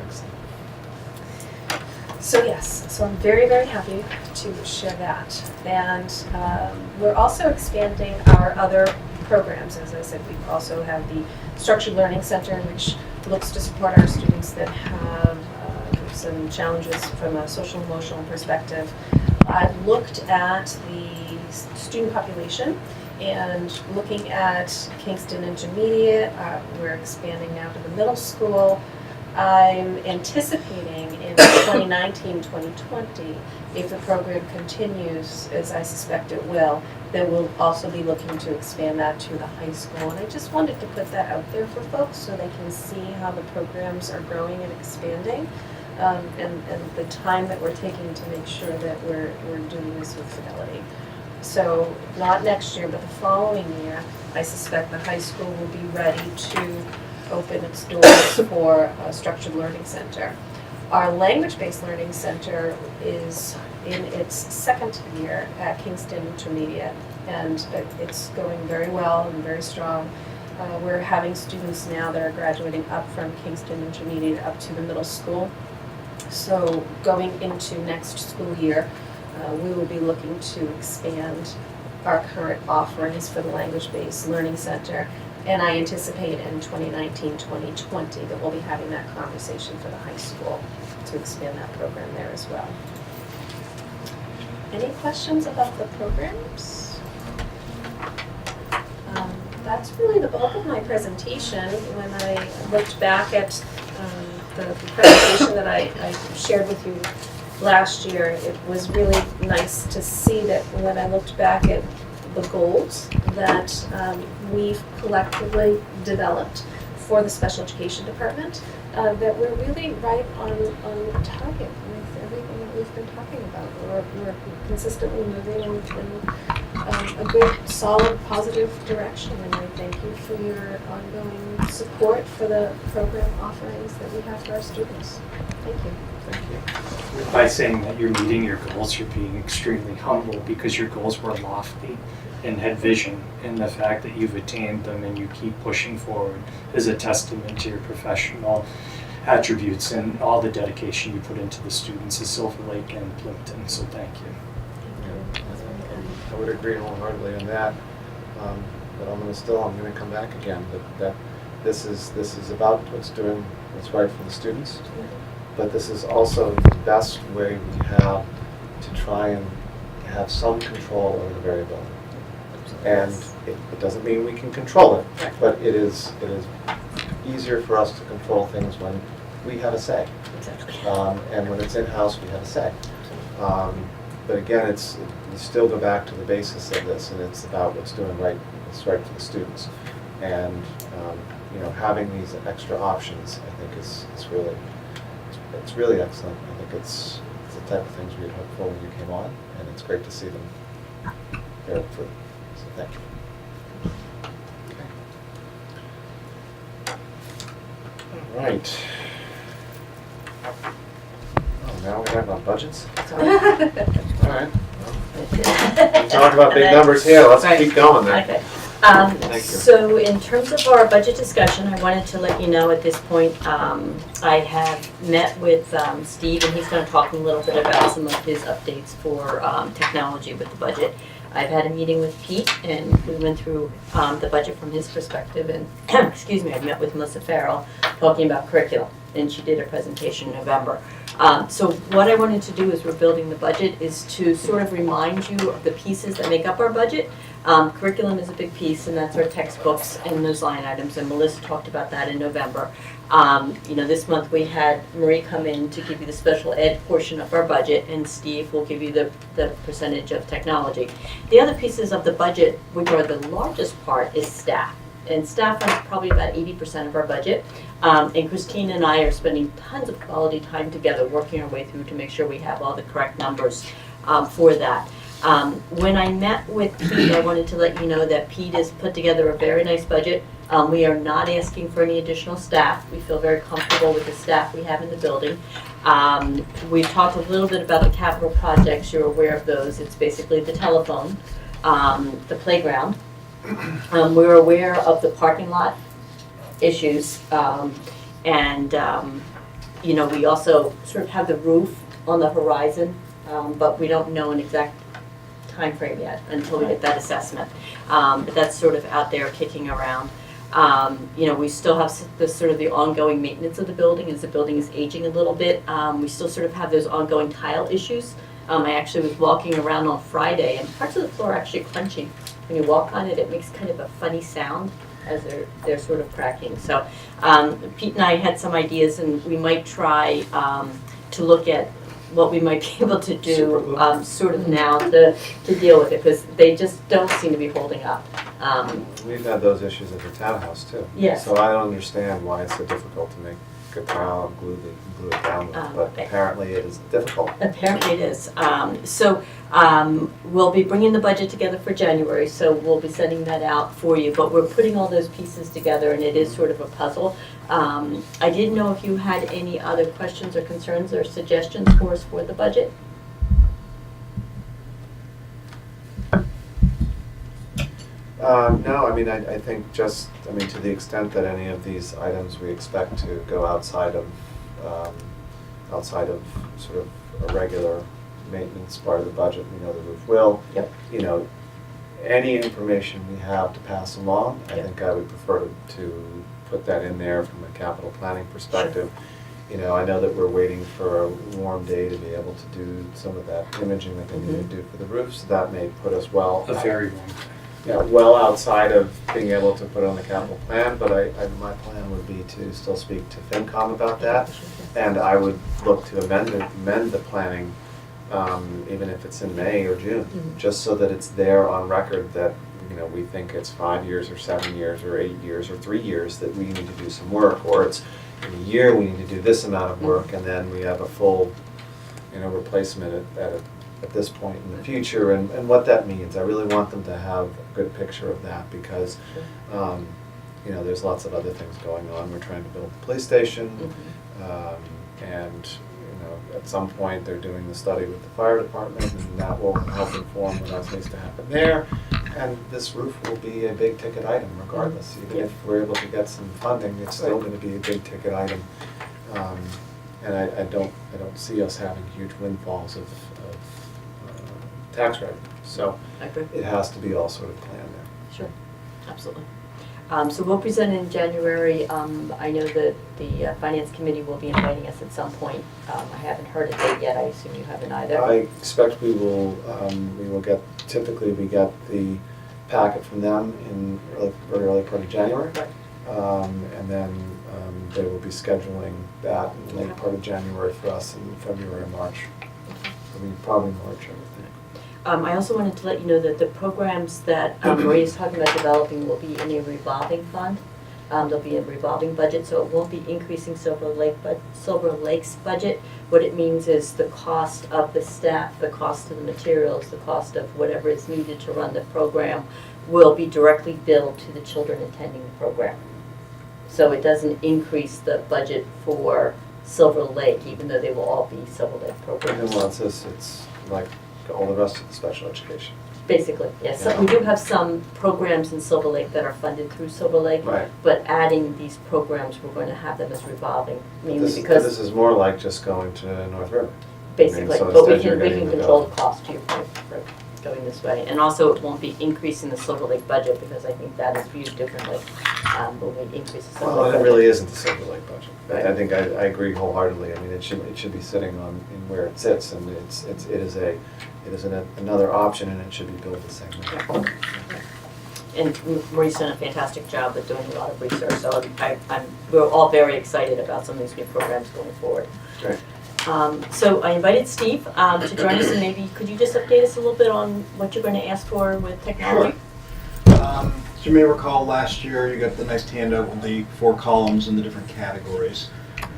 Excellent. So yes, so I'm very, very happy to share that. And we're also expanding our other programs. As I said, we also have the Structured Learning Center, which looks to support our students that have some challenges from a social emotional perspective. I've looked at the student population and looking at Kingston Intermediate. We're expanding now to the middle school. I'm anticipating in 2019-2020, if the program continues, as I suspect it will, then we'll also be looking to expand that to the high school. And I just wanted to put that out there for folks so they can see how the programs are growing and expanding, and the time that we're taking to make sure that we're doing this with fidelity. So not next year, but the following year, I suspect the high school will be ready to open its doors for a Structured Learning Center. Our Language-Based Learning Center is in its second year at Kingston Intermediate, and it's going very well and very strong. We're having students now that are graduating up from Kingston Intermediate up to the middle school. So going into next school year, we will be looking to expand our current offerings for the Language-Based Learning Center. And I anticipate in 2019-2020 that we'll be having that conversation for the high school to expand that program there as well. Any questions about the programs? That's really the bulk of my presentation. When I looked back at the presentation that I shared with you last year, it was really nice to see that when I looked back at the goals that we've collectively developed for the special education department, that we're really right on target with everything that we've been talking about. We're consistently moving in a good, solid, positive direction, and I thank you for your ongoing support for the program offerings that we have for our students. Thank you. Thank you. By saying that you're meeting your goals, you're being extremely humble because your goals were lofty and had vision, and the fact that you've attained them and you keep pushing forward is a testament to your professional attributes and all the dedication you put into the students at Silver Lake and Plympton, so thank you. I would agree wholeheartedly on that. But I'm going to come back again. That this is about what's right for the students. But this is also the best way we have to try and have some control over the variability. And it doesn't mean we can control it, but it is easier for us to control things when we have a say. Exactly. And when it's in-house, we have a say. But again, you still go back to the basis of this, and it's about what's right for the students. And having these extra options, I think, is really excellent. I think it's the type of things we had hoped for when you came on, and it's great to see them bear fruit. So thank you. All right. Oh, now we have our budgets? All right. Well, talk about big numbers here. Let's keep going then. Okay. Thank you. So in terms of our budget discussion, I wanted to let you know at this point, I have met with Steve, and he's going to talk a little bit about some of his updates for technology with the budget. I've had a meeting with Pete, and we went through the budget from his perspective, and excuse me, I met with Melissa Farrell talking about curriculum, and she did a presentation in November. So what I wanted to do as we're building the budget is to sort of remind you of the pieces that make up our budget. Curriculum is a big piece, and that's our textbooks and those line items, and Melissa talked about that in November. This month we had Marie come in to give you the special ed portion of our budget, and Steve will give you the percentage of technology. The other pieces of the budget, which are the largest part, is staff. and staff runs probably about 80% of our budget. And Christine and I are spending tons of quality time together, working our way through to make sure we have all the correct numbers for that. When I met with Pete, I wanted to let you know that Pete has put together a very nice budget. We are not asking for any additional staff. We feel very comfortable with the staff we have in the building. We've talked a little bit about the capital projects. You're aware of those. It's basically the telephone, the playground. We're aware of the parking lot issues. You know, we also sort of have the roof on the horizon, but we don't know an exact time frame yet until we get that assessment. But that's sort of out there kicking around. You know, we still have the sort of the ongoing maintenance of the building as the building is aging a little bit. We still sort of have those ongoing tile issues. I actually was walking around on Friday and parts of the floor are actually crunching. When you walk on it, it makes kind of a funny sound as they're sort of cracking. So Pete and I had some ideas, and we might try to look at what we might be able to do sort of now to deal with it, because they just don't seem to be holding up. We've had those issues at the townhouse too. Yes. So I don't understand why it's so difficult to make a tile and glue it down with, but apparently it is difficult. Apparently it is. We'll be bringing the budget together for January, so we'll be sending that out for you. But we're putting all those pieces together, and it is sort of a puzzle. I didn't know if you had any other questions or concerns or suggestions for us for the budget. No, I mean, I think just, I mean, to the extent that any of these items we expect to go outside of sort of a regular maintenance part of the budget, we know the roof will. Yep. You know, any information we have to pass along, I Yep. think I would prefer to put that in there from a capital planning perspective. You know, I know that we're waiting for a warm day to be able to do some of that imaging that they need to do for the roof, so that may put us well. A very long time. Yeah, well outside of being able to put on the capital plan, but my plan would be to still speak to FinCom about that. And I would look to amend the planning, even if it's in May or June, just so that it's there on record that, you know, we think it's 5 years or 7 years or 8 years or 3 years that we need to do some work, or it's in a year we need to do this amount of work, and then we have a full, you know, replacement at this point in the future, and what that means. I really want them to have a good picture of that, because you know, there's lots of other things going on. We're trying to build the police station, and you know, at some point they're doing the study with the fire department, and that will help inform what else needs to happen there. And this roof will be a big ticket item regardless. Even if we're able to get some funding, it's still going to be a big ticket item. And I don't see us having huge windfalls of tax revenue. So I agree. it has to be all sort of planned there. Sure, absolutely. So we'll present in January. I know that the Finance Committee will be inviting us at some point. I haven't heard a date yet. I assume you haven't either. I expect we will get, typically we get the packet from them in very early part of January. Right. And then they will be scheduling that in the late part of January for us in February and March. I mean, probably March, I would think. I also wanted to let you know that the programs that Marie is talking about developing will be in a revolving fund. There'll be a revolving budget, so it won't be increasing Silver Lake's budget. What it means is the cost of the staff, the cost of the materials, the cost of whatever is needed to run the program will be directly billed to the children attending the program. So it doesn't increase the budget for Silver Lake, even though they will all be Silver Lake programs. And once it's like all the rest of the special education. Basically, yes. So we do have some programs in Silver Lake that are funded through Silver Lake, Right. but adding these programs, we're going to have them as revolving, mainly This because, is more like just going to North River. basically, so but we instead you're can getting the control bill. the cost to your point for going this way. And also, it won't be increasing the Silver Lake budget, because I think that is viewed differently when we increase the Silver Well, Lake it budget. really isn't the Silver Lake budget. Right. I think I agree wholeheartedly. I mean, it should be sitting on in where it sits, and it is another option, and it should be billed the same way. And Marie's done a fantastic job of doing a lot of research, so we're all very excited about some of these new programs going forward. Great. So I invited Steve to join us, and maybe could you just update us a little bit on what you're going to ask for with technology? As you may recall, last year you got the nice handout with the 4 columns and the different categories.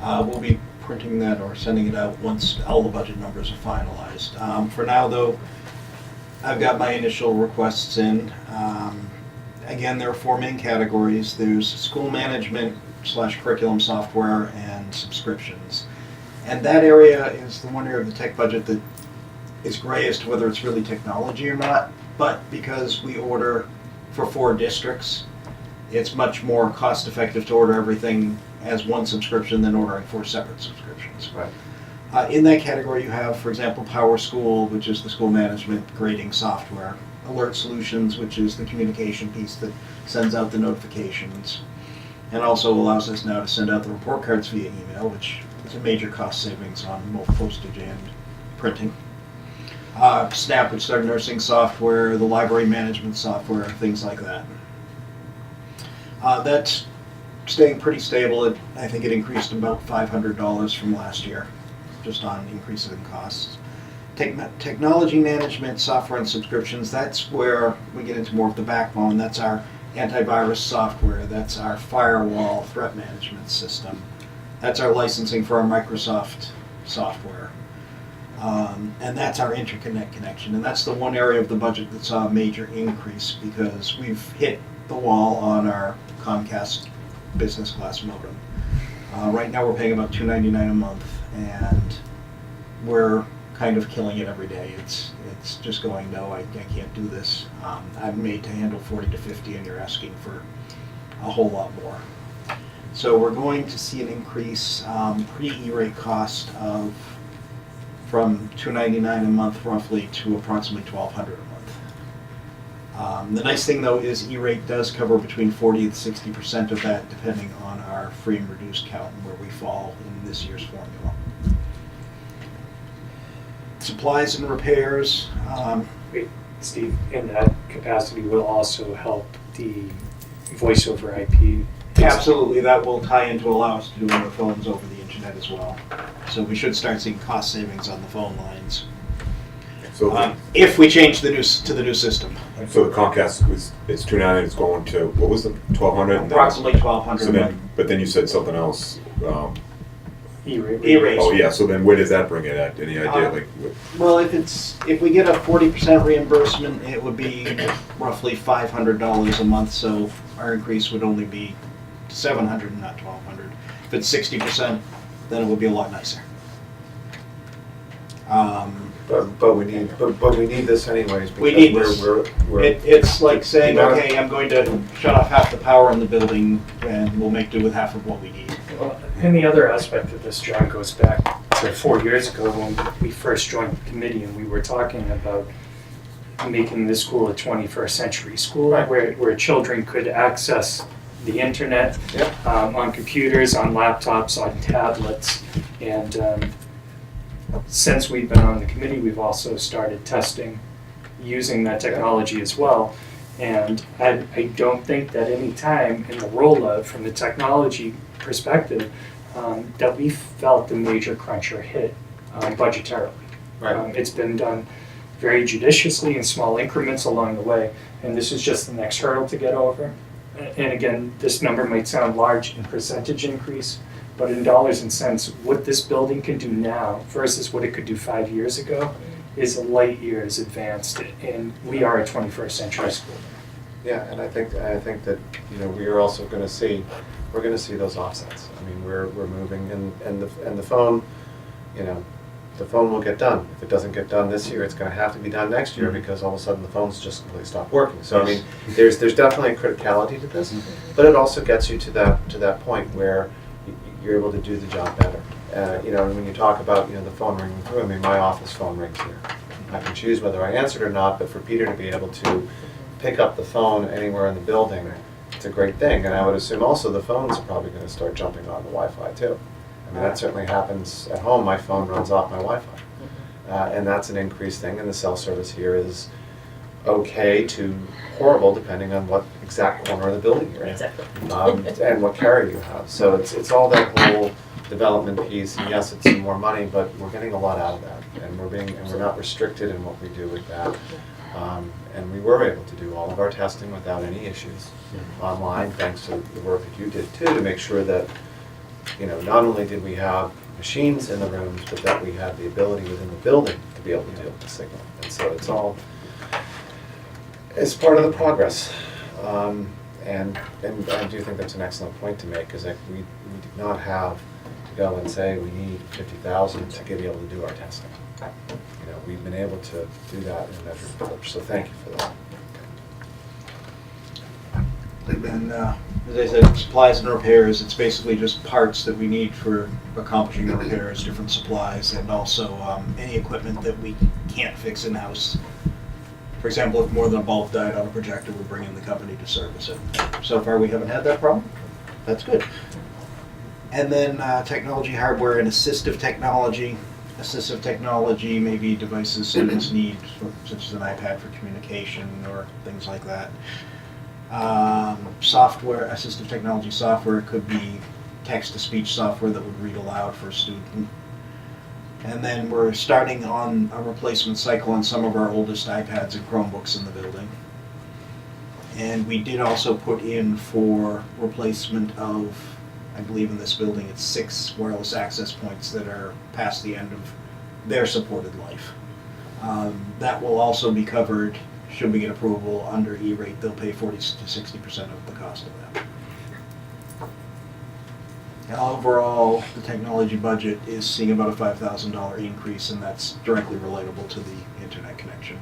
We'll be printing that or sending it out once all the budget numbers are finalized. For now, though, I've got my initial requests in. Again, there are 4 main categories. There's school management / curriculum software and subscriptions. And that area is the one area of the tech budget that is gray as to whether it's really technology or not. But because we order for 4 districts, it's much more cost effective to order everything as one subscription than ordering 4 separate subscriptions. Right. In that category you have, for example, Power School, which is the school management grading software, Alert Solutions, which is the communication piece that sends out the notifications, and also allows us now to send out the report cards via email, which is a major cost savings on both postage and printing. Snap, which is our nursing software, the library management software, things like that. That's staying pretty stable. I think it increased about $500 from last year, just on increases in costs. Technology management, software and subscriptions, that's where we get into more of the backbone. That's our antivirus software, that's our firewall threat management system, that's our licensing for our Microsoft software. And that's our interconnect connection. And that's the one area of the budget that saw a major increase because we've hit the wall on our Comcast business class modem. Right now we're paying about $2.99 a month, and we're kind of killing it every day. It's just going, no, I can't do this. I'm made to handle 40 to 50 and you're asking for a whole lot more. So we're going to see an increase pre-E-rate cost of from $2.99 a month roughly to approximately $1,200 a month. The nice thing though is E-rate does cover between 40 and 60% of that depending on our free and reduced count and where we fall in this year's formula. Supplies and repairs. Wait, Steve, in that capacity will also help the voice over IP. Absolutely, that will tie in to allow us to do more phones over the internet as well. So we should start seeing cost savings on the phone lines. So, If we change to the new system. so the Comcast it's $2.99. It's going to what was the $1,200? Approximately $1,200 So a month. then, but then you said something else. E-rate. E-rate. Oh yeah. So then, where does that bring it at? Any idea? Well, if we get a 40% reimbursement, it would be roughly $500 a month. So our increase would only be $700 and not $1,200. If it's 60%, then it would be a lot nicer. But we need this anyways because We need this. we're It's like saying, Yeah. okay, I'm going to shut off half the power in the building, and we'll make do with half of what we need. Well, and the other aspect of this, John, goes back to 4 years ago when we first joined the committee and we were talking about making this school a 21st century school Right. where children could access the internet Yep. on computers, on laptops, on tablets. And since we've been on the committee, we've also started testing using that technology as well. And I don't think that any time in the rollout from the technology perspective that we felt the major crunch or hit budgetarily. Right. It's been done very judiciously in small increments along the way, and this is just the next hurdle to get over. And again, this number might sound large in percentage increase, but in dollars and cents, what this building can do now versus what it could do 5 years ago is light years advanced, and we are a 21st century school. Yeah, and I think that we are also going to see those offsets. I mean, we're moving, and the phone, the phone will get done. If it doesn't get done this year, it's going to have to be done next year because all of a sudden the phones just completely stop working. So I mean, there's definitely a criticality to this, but it also gets you to that point where you're able to do the job better. And when you talk about the phone ringing through, I mean, my office phone rings here. I can choose whether I answer it or not, but for Peter to be able to pick up the phone anywhere in the building, it's a great thing. And I would assume also the phones are probably going to start jumping on the Wi-Fi too. I mean, that certainly happens at home. My phone runs off my Wi-Fi. And that's an increased thing, and the cell service here is okay to horrible depending on what exact corner of the building you're in. Exactly. And what carrier you have. So it's all that whole development piece, and yes, it's some more money, but we're getting a lot out of that, and we're not restricted in what we do with that. And we were able to do all of our testing without any issues online, thanks to the work that you did too, to make sure that, not only did we have machines in the rooms, but that we had the ability within the building to be able to deal with the signal. And so it's part of the progress. And I do think that's an excellent point to make, is that we did not have to go and say we need 50,000 to be able to do our testing. We've been able to do that in a measured approach, so thank you for that. And then, as I said, supplies and repairs, it's basically just parts that we need for accomplishing the repairs, different supplies, and also any equipment that we can't fix in-house. For example, if more than a bulb died on a projector, we bring in the company to service it. So far, we haven't had that problem. That's good. And then technology, hardware, and assistive technology. Assistive technology, maybe devices students need, such as an iPad for communication or things like that. Software, assistive technology software could be text-to-speech software that would read aloud for a student. And then we're starting on a replacement cycle on some of our oldest iPads and Chromebooks in the building. And we did also put in for replacement of, I believe in this building, it's 6 wireless access points that are past the end of their supported life. That will also be covered, should we get approval, under E-rate. They'll pay 40 to 60% of the cost of that. And overall, the technology budget is seeing about a $5,000 increase, and that's directly relatable to the internet connection.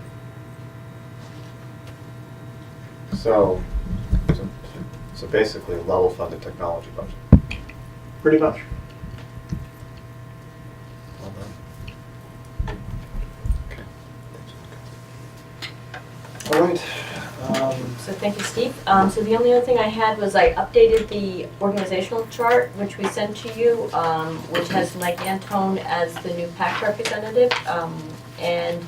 So basically a level funded technology budget. Pretty much. Well done. Okay. All right. So thank you, Steve. So the only other thing I had was I updated the organizational chart, which we sent to you, which has Mike Antone as the new PAC representative. And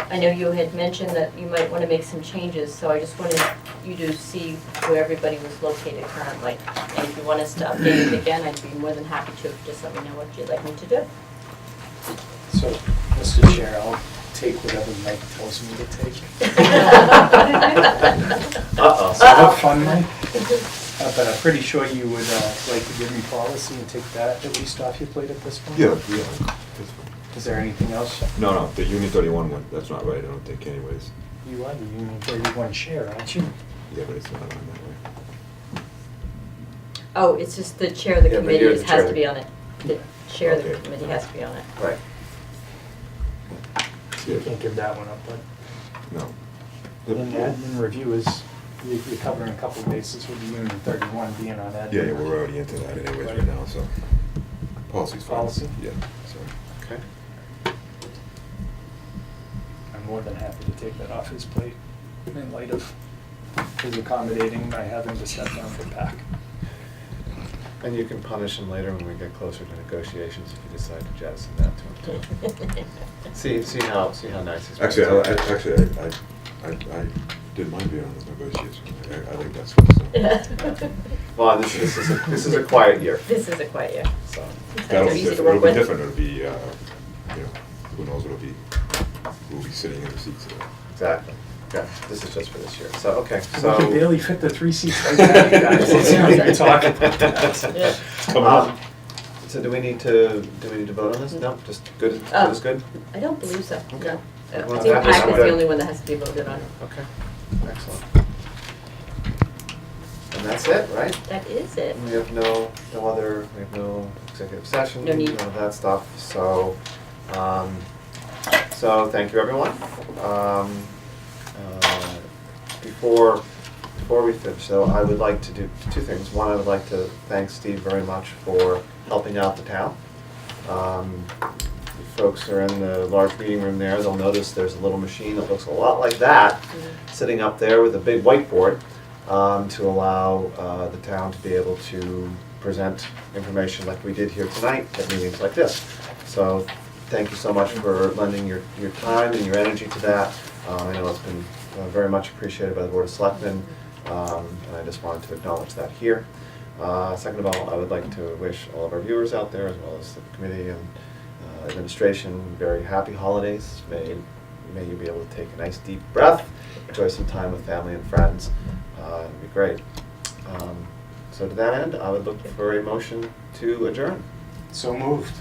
I know you had mentioned that you might want to make some changes, so I just wanted you to see where everybody was located currently. And if you want us to update it again, I'd be more than happy to. Just let me know what you'd like me to do. So, Mr. Chair, I'll take whatever Mike tells me to take. Uh-oh. So have fun, Mike. But I'm pretty sure you would like to give me policy and take that at least off your plate at this point? Yeah, that's fine. Is there anything else? No, the Union 31 one, that's not right, I don't think anyways. You are the Union 31 chair, aren't you? Yeah, but it's not on that way. Oh, it's just the chair of the Yeah, but committee you're the has chair. to be on it. The chair of the Okay. committee has to be on it. Right. You can't give that one up, but No. in admin review is, you're covering a couple of bases with the Union 31 being on admin. Yeah, we're already into that anyways right now, so. Policy's fine. Policy? Yeah, sorry. Okay. I'm more than happy to take that off his plate in light of his accommodating by having to step down for PAC. And you can punish him later when we get closer to negotiations if you decide to jettison that to him too. See how nice he's. Actually, I didn't mind being on the negotiation. I think that's what's, so. Well, this is a quiet year, This is a quiet year. so. That'll They're be easy to different, work it'll be with. different, it'll be, who knows what'll be, who'll be sitting in the seats. Exactly. Yeah, this is just for this year. So, okay, We so. can barely fit the 3 seats right now, you guys. Let's not even talk about that. Yeah. Come on. So do we need to vote on this? No, just good is good? I don't believe so. Okay. No. I Everyone's think happy, PAC so is the good. only one that has to be voted on. Okay, excellent. And that's it, right? That is it. We have no executive session, No need. none of that stuff, so, thank you, everyone. Before we finish, though, I would like to do 2 things. One, I would like to thank Steve very much for helping out the town. If folks are in the large meeting room there, they'll notice there's a little machine that looks a lot like that, sitting up there with a big whiteboard, to allow the town to be able to present information like we did here tonight at meetings like this. So thank you so much for lending your time and your energy to that. I know it's been very much appreciated by the Board of Selectmen, and I just wanted to acknowledge that here. Second of all, I would like to wish all of our viewers out there, as well as the committee and administration, very happy holidays. May may you be able to take a nice deep breath, enjoy some time with family and friends. It'd be great. So to that end, I would look for a motion to adjourn. So moved.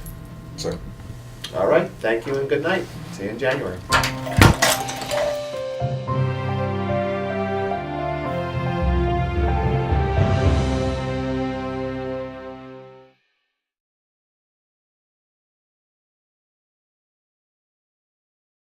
So. All right, thank you and good night. See you in January.